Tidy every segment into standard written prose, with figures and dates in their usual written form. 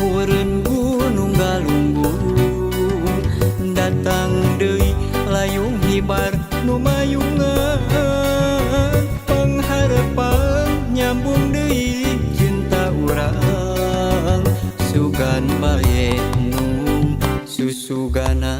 luhureun gunung Galunggung datang deui layung hibar nu mayungan pengharapan nyambung deui cinta urang sugan bae nu susuganan.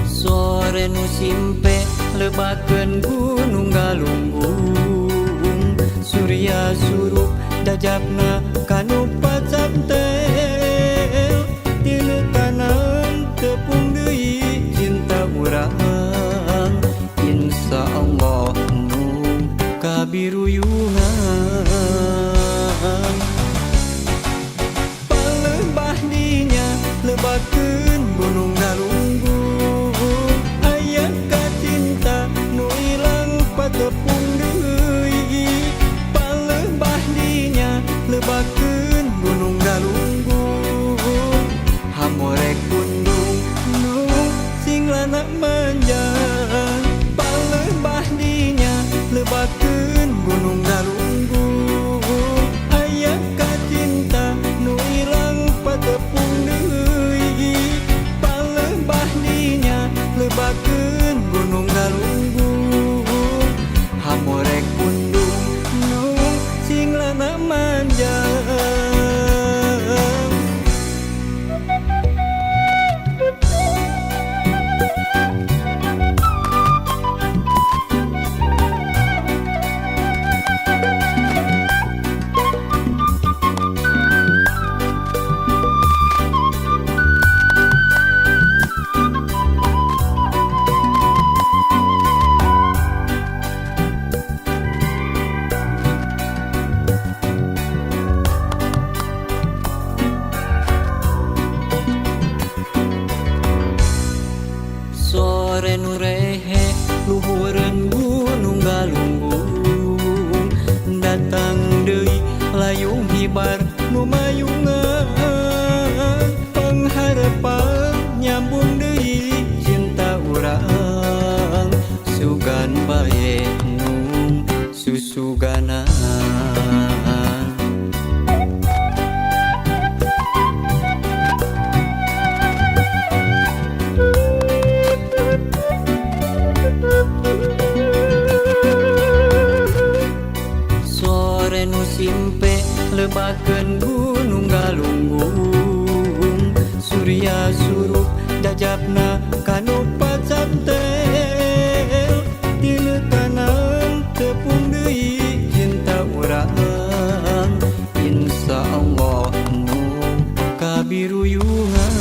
Sore nu simpe lebakeun gunung Galunggung surya surup dajabna kanu pacap teh tina kanan tepung deui cinta urang insyaallah nu kabiruyungan palebah dinya lebakeun gunung Galunggung aya kacinta nu ilang patepung deui palebah dinya lebakeun gunung Galunggung hamorek kundung nu sing lana manjang palebah dinya lebakeun gunung Galunggung aya kacinta nu ilang patepung deui palebah dinya lebakeun gunung Galunggung hamorek kundung nu sing lana manjang. Sore nu rehe luhureun gunung Galunggung datang deui layung hibar nu mayungan pengharapan nyambung deui cinta urang sugan bae nu susuganan. Sore nu simpe lebakeun gunung Galunggung surya surup dajabna kanu pacap teh tina kanan tepung deui cinta urang insyaallah nu kabiruyungan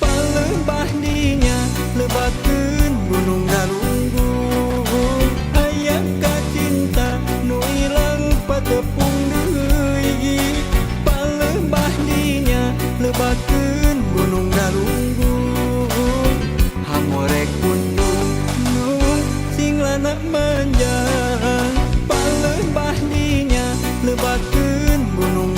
palebah dinya lebakeun gunung Galunggung aya kacinta nu ilang patepung deui palebah dinya lebakeun gunung Galunggung hamorek kundung nu sing lana manjang palebah dinya lebakeun gunung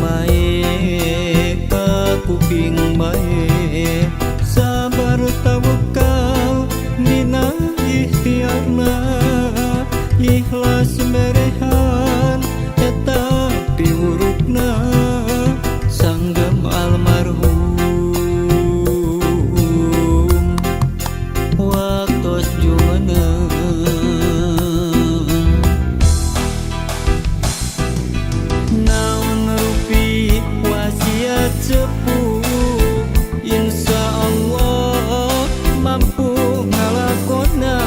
bae ka kuping bae sabar tawakal dina ikhtiarna ikhlas merehan eta piurukna sanggem almarhum waktos jumeneng naon rupi wasiat sepuh insya Allah mampu ngalakonan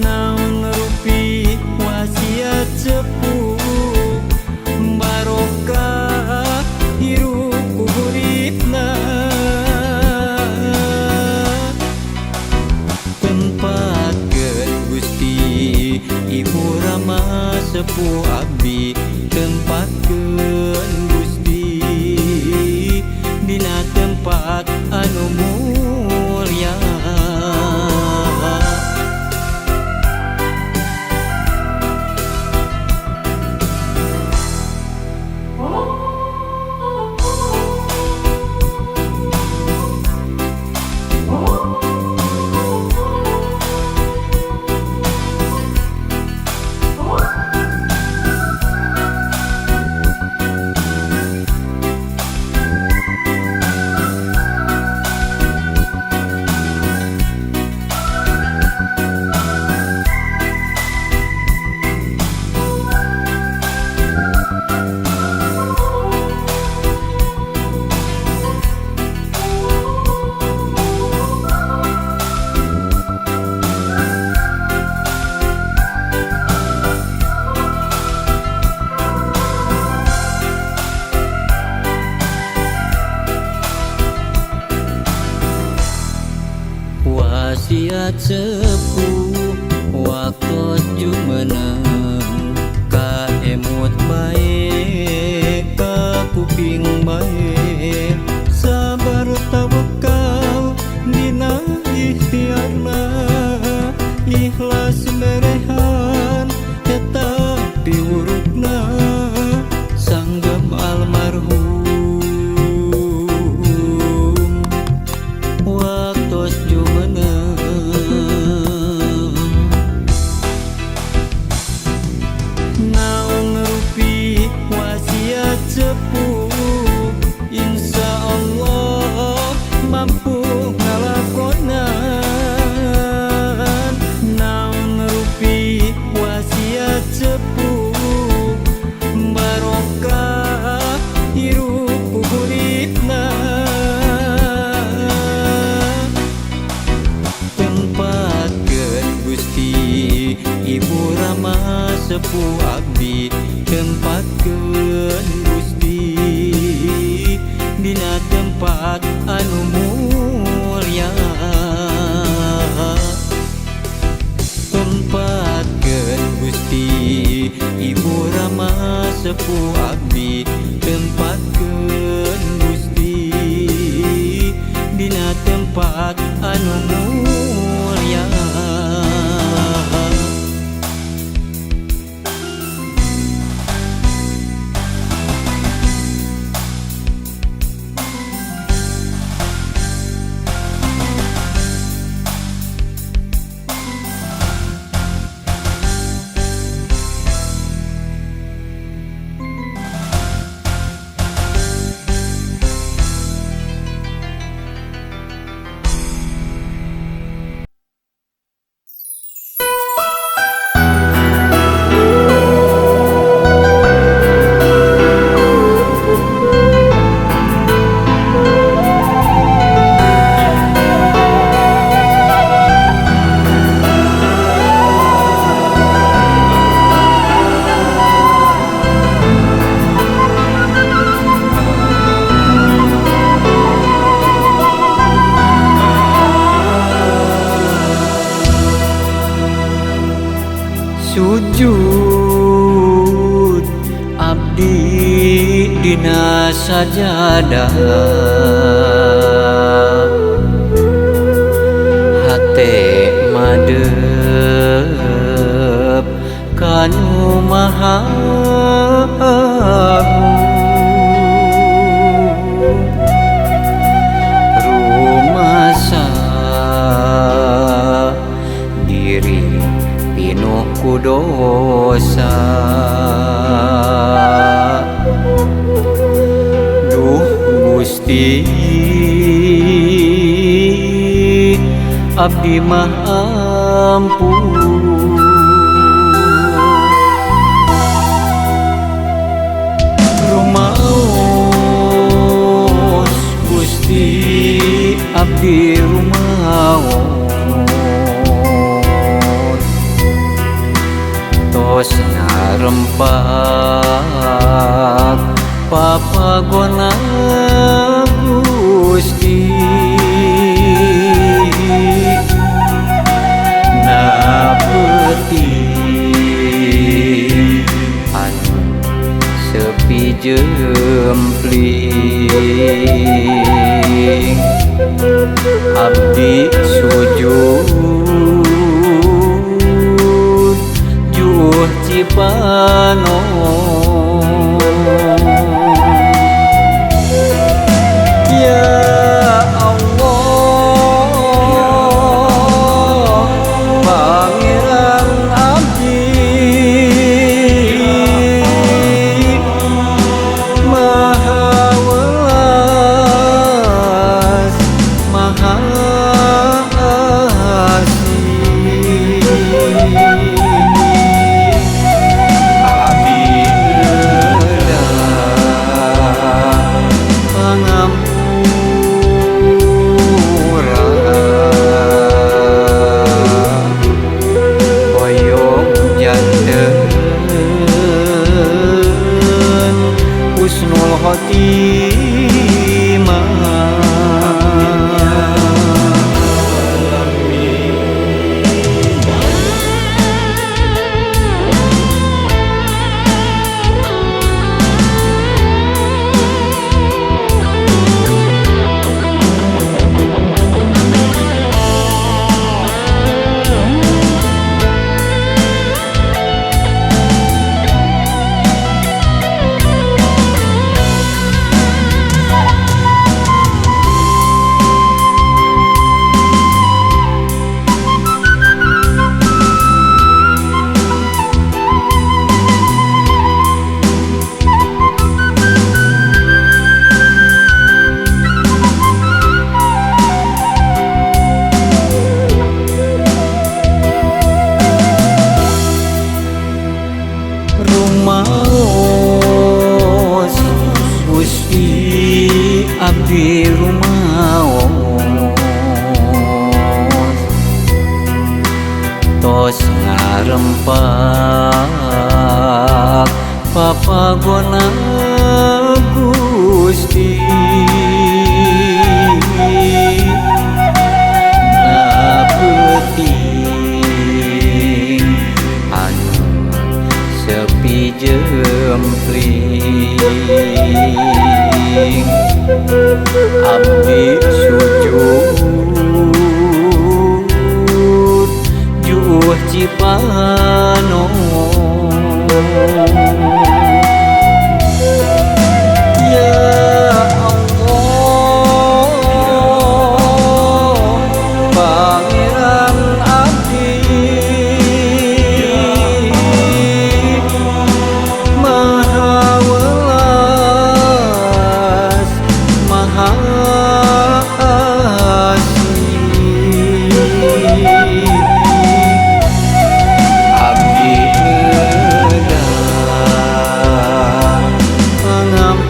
naon rupi wasiat sepuh barokah hirup kuburipna tempatkeun Gusti Ibu Rama sepuh abdi tempatkeun Gusti dina tempat anu mulya wasiat sepuh waktu jumeneng ka emut bae ka kuping bae sabar tawakal dina ikhtiarna ikhlas merehan eta piurukna sanggem almarhum waktos jumeneng naon rupi wasiat sepuh insya Allah mampu ngalakonan naon rupi wasiat sepuh barokah hirup kuburipna tempatkeun Gusti Ibu Rama sepuh abdi tempatkeun Gusti dina tempat anu mulya tempatkeun Gusti Ibu Rama sepuh abdi tempatkeun Gusti dina tempat anu mulya sujud abdi dina sajadah hate madep kanu maha abdi mah ampun. Rumaos Gusti abdi rumaos, tos ngarempak papagona Gusti. Na peuting anu sepi jempling, abdi sujud juh cipanon. Ya Allah, Pangeran abdi Maha welas Maha asih, abdi neulah pangampura, boyong janten husnul khotimah. Rumaos Gusti abdi rumaos, tos ngarempak papagona Gusti. Na peuting anu sepi jempling, abdi sujud juh cipanon. Ya Allah, Pangeran abdi Maha welas Maha asih, abdi neulah pangampura,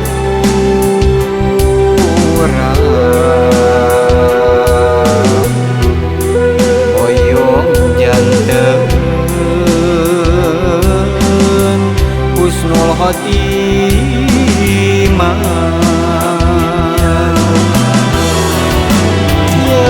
boyong janten husnul khotimah. Ya